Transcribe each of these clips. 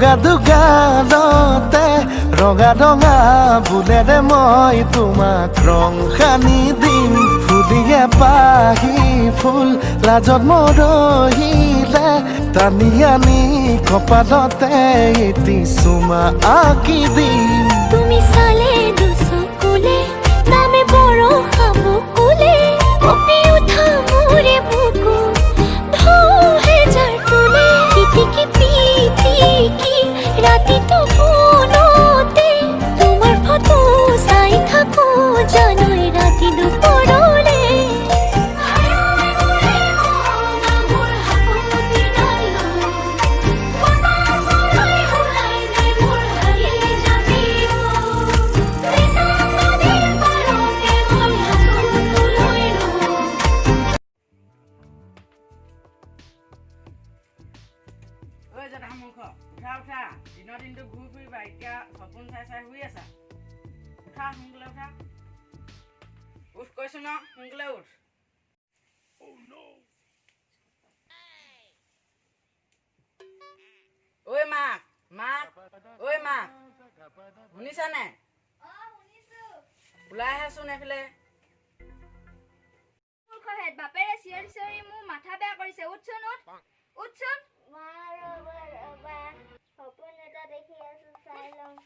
দুগা দুগালতে ৰঙা ৰঙা বুলেৰে মই তোমাক ৰং সানি দিম ফুলিয়ে পাহি ফুল লাজত মৰহিলে টানি আনি কপালতে এটি চুমা আঁকি দিম তুমি চালে দুচকুলে নামে বৰষা বকুলে কঁপি উঠা মোৰে বুকু ঢৌহে জাৰ তোলে পিটিকি পিটিকি ৰাতিটো ফোনতে তোমাৰ ফটো চাই থাকো জানই ৰাতি দুপৰলে উঠা উঠা দিনৰ দিনটো ঘূৰি ফুৰিবা এতিয়া সপোন চাই চাই শুই আছা উঠা সোনকালে উঠা উঠ কৈছো ন সোনকালে উঠ ঐ মাক মাক ঐ মাক শুনিছানে ওলাই আহাচোন এইফালে বাপেৰে চিঞৰি চিঞৰি মোৰ মাথা বেয়া কৰিছে উঠচোন উঠচোন সপোন এটা দেখি আছো চাই লওঁ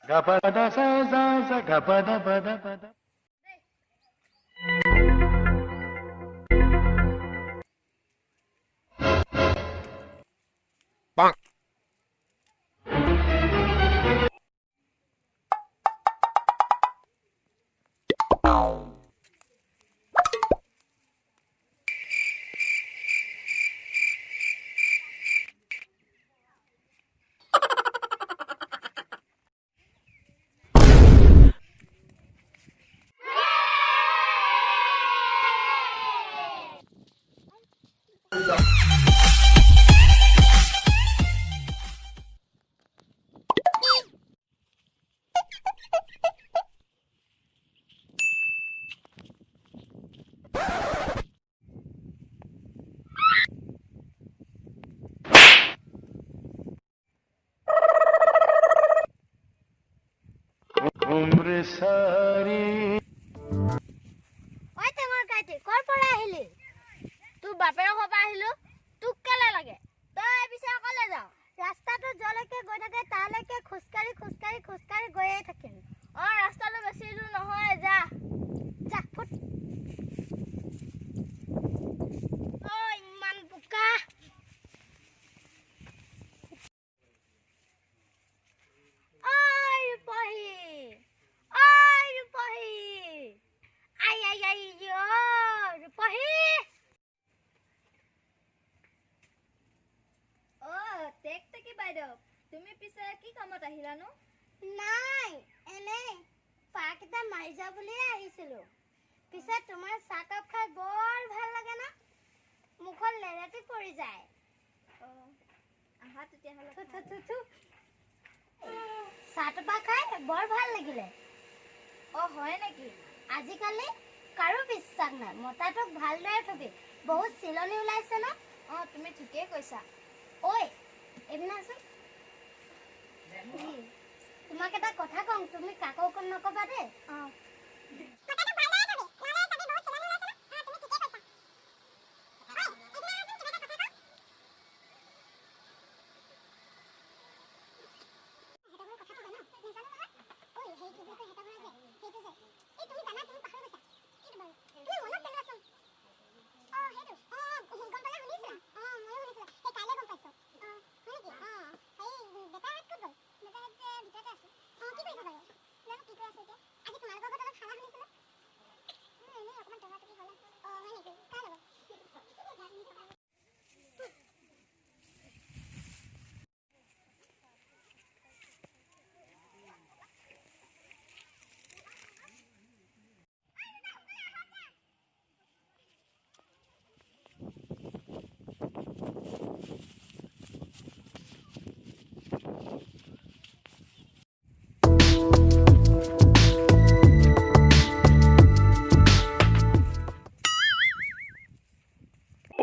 Gapada sa za za gapada pada pada Bonk umre sari ঐ টেঙৰ কাইটি কৰ পৰা আহিলি তোৰ বাপেৰ ঘৰৰ পৰা আহিলো তোক কেলে লাগে তই পিছে অকলে যাও ৰাস্তাটো জলৈকে গৈ থাকে তালৈকে খোজকাঢ়ি গৈয়ে থাকিম ৰাস্তাটো বেছি দূৰ নহয় যা যা তুমি পিছে কি কামত আহিলানো? নাই এনেই পাক এটা মাৰি যাওঁ বুলিয়ে আহিছিলোঁ। পিছে তোমাৰ চাহকাপ খাই বৰ ভাল লাগে না? মুখত লেৰেটি পৰি যায়। আহা তেতিয়াহ'লে। চাহটোপা খাই বৰ ভাল লাগিলে। হয় নেকি? আজিকালি কাৰো বিশ্বাস নাই। মতাটোক ভালদৰে থবি। বহুত চিলনি ওলাইছে ন? তুমি ঠিকেই কৈছা। ঐ এইপিনে আছোন। তোমাক এটা কথা কওঁ, তুমি কাকো নকবা দেই।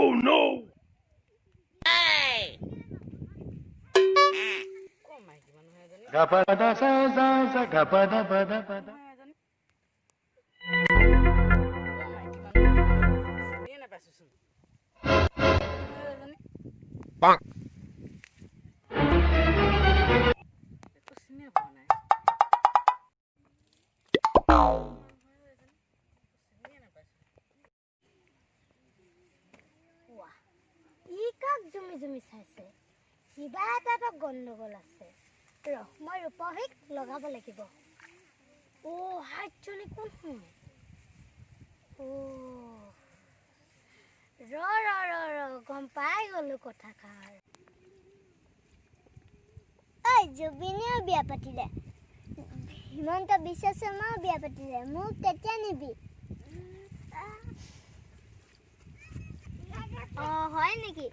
Oh no! মাইকী মানুহ এজনী Gapada sa sa sa gapada pada pada. এজনী মাইকী মানুহ চিনিয়ে নাপাইছোচোন। এজনী একো চিনিয়ে পোৱা নাই। চিনিয়ে নাপাইছো। ই কাক জুমি জুমি চাইছে? কিবা এটাতো গণ্ডগোল আছে। মই ৰূপহীক লগাব লাগিব। হাতজনী কোন? গম পাই গলো কথাষাৰ। জুবিনেও বিয়া পাতিলে, হিমন্ত বিশ্ব শৰ্মাও বিয়া পাতিলে। মোক কেতিয়া নিবি? হয় নেকি?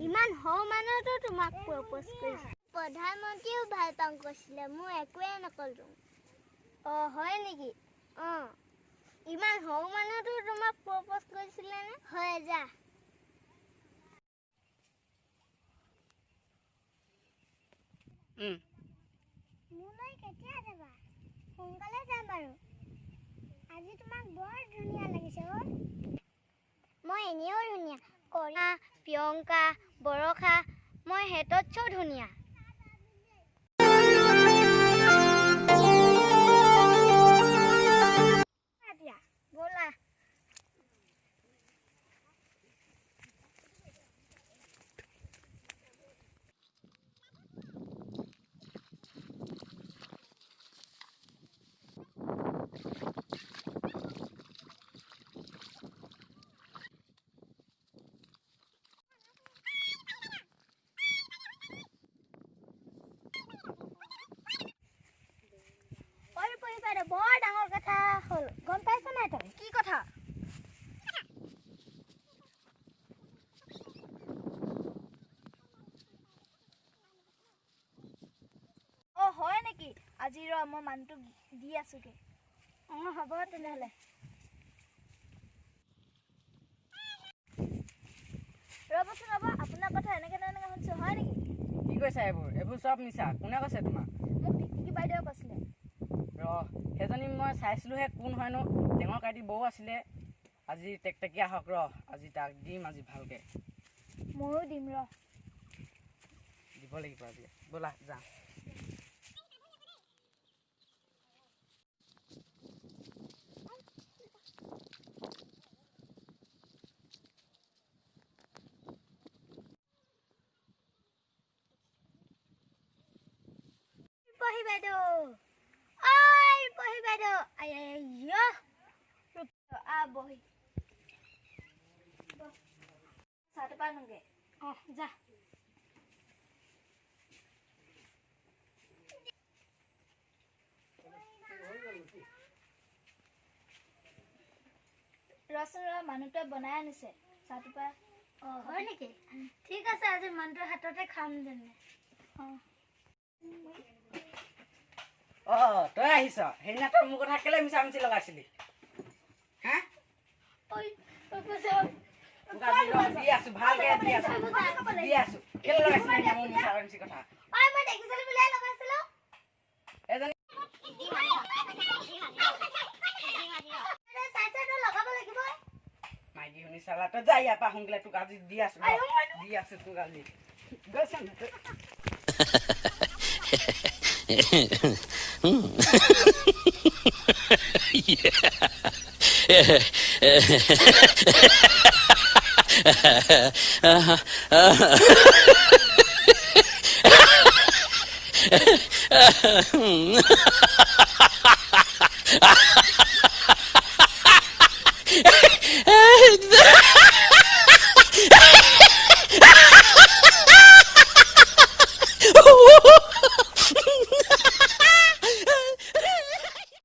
ইমান সৰু মানুহতো তোমাক প্ৰপ'জ কৰিছে। প্ৰধানমন্ত্ৰীও ভাল পাওঁ কৈছিলে, মই একোৱে নকলো। হয় নেকি? ইমান সৰু মানুহতো তোমাক প্ৰপ'জ কৰিছিলে নে? হয় যা। মোলৈ কেতিয়া যাবা? সোনকালে যাম বাৰু। আজি তোমাক বৰ ধুনীয়া লাগিছে। মই এনেও ধুনীয়া। কণা, প্ৰিয়ংকা, বৰষা, মই হেততছেও ধুনীয়া। ব'লা। বৰ ডাঙৰ কথা হ'ল, গম পাইছ নাই তই? কি কথা? হয় নেকি? আজি মই মানুহটোক দি আছোগে। হ'ব তেনেহ'লে। ৰ'বচোন ৰ'ব, আপোনাৰ কথা এনেকে শুনিছোঁ, হয় নেকি? কি কৈছা এইবোৰ চব মিছা। কোনে কৈছে তোমাক? মোক টিকটিকি বাইদেৱে কৈছিলে। সেইজনী মই চাইছিলোঁহে কোন হয়নো। টেঙৰ কাটি বৌ আছিলে। আজি টেকটেকি আহক আজি তাক দিম আজি ভালকৈ। ময়ো দিম দিব লাগিব আজি। ব'লা যাওঁ। পঢ়ি বাইদেউ, পঢ়ি বাইদেউ, বহি চাহটো পানোগে। যা। ৰচোন ৰ মানুহটোৱে বনাই আনিছে চাহটোপা অঁ হয় নেকি ঠিক আছে আজি মানুহটোৰ হাততে খাম তেনে তই আহিছ সেইদিনা তই মোৰ কথা কেলে মিছা মিছি লগাইছিলি হা তোক আজি দি আছো ভালকে দি আছো কেলে লগাইছিলি সেইদিনা মোৰ মিছা মিছি কথা মই দেখিছিলো বুলিয়ে লগাইছিলো এজনী চাইটো লগাব লাগিব মাইকী শুনি চালা তই যা ইয়াৰ পৰা সোনকালে তোক আজি দি আছো তোক আজি গৈছে না তই Yeah.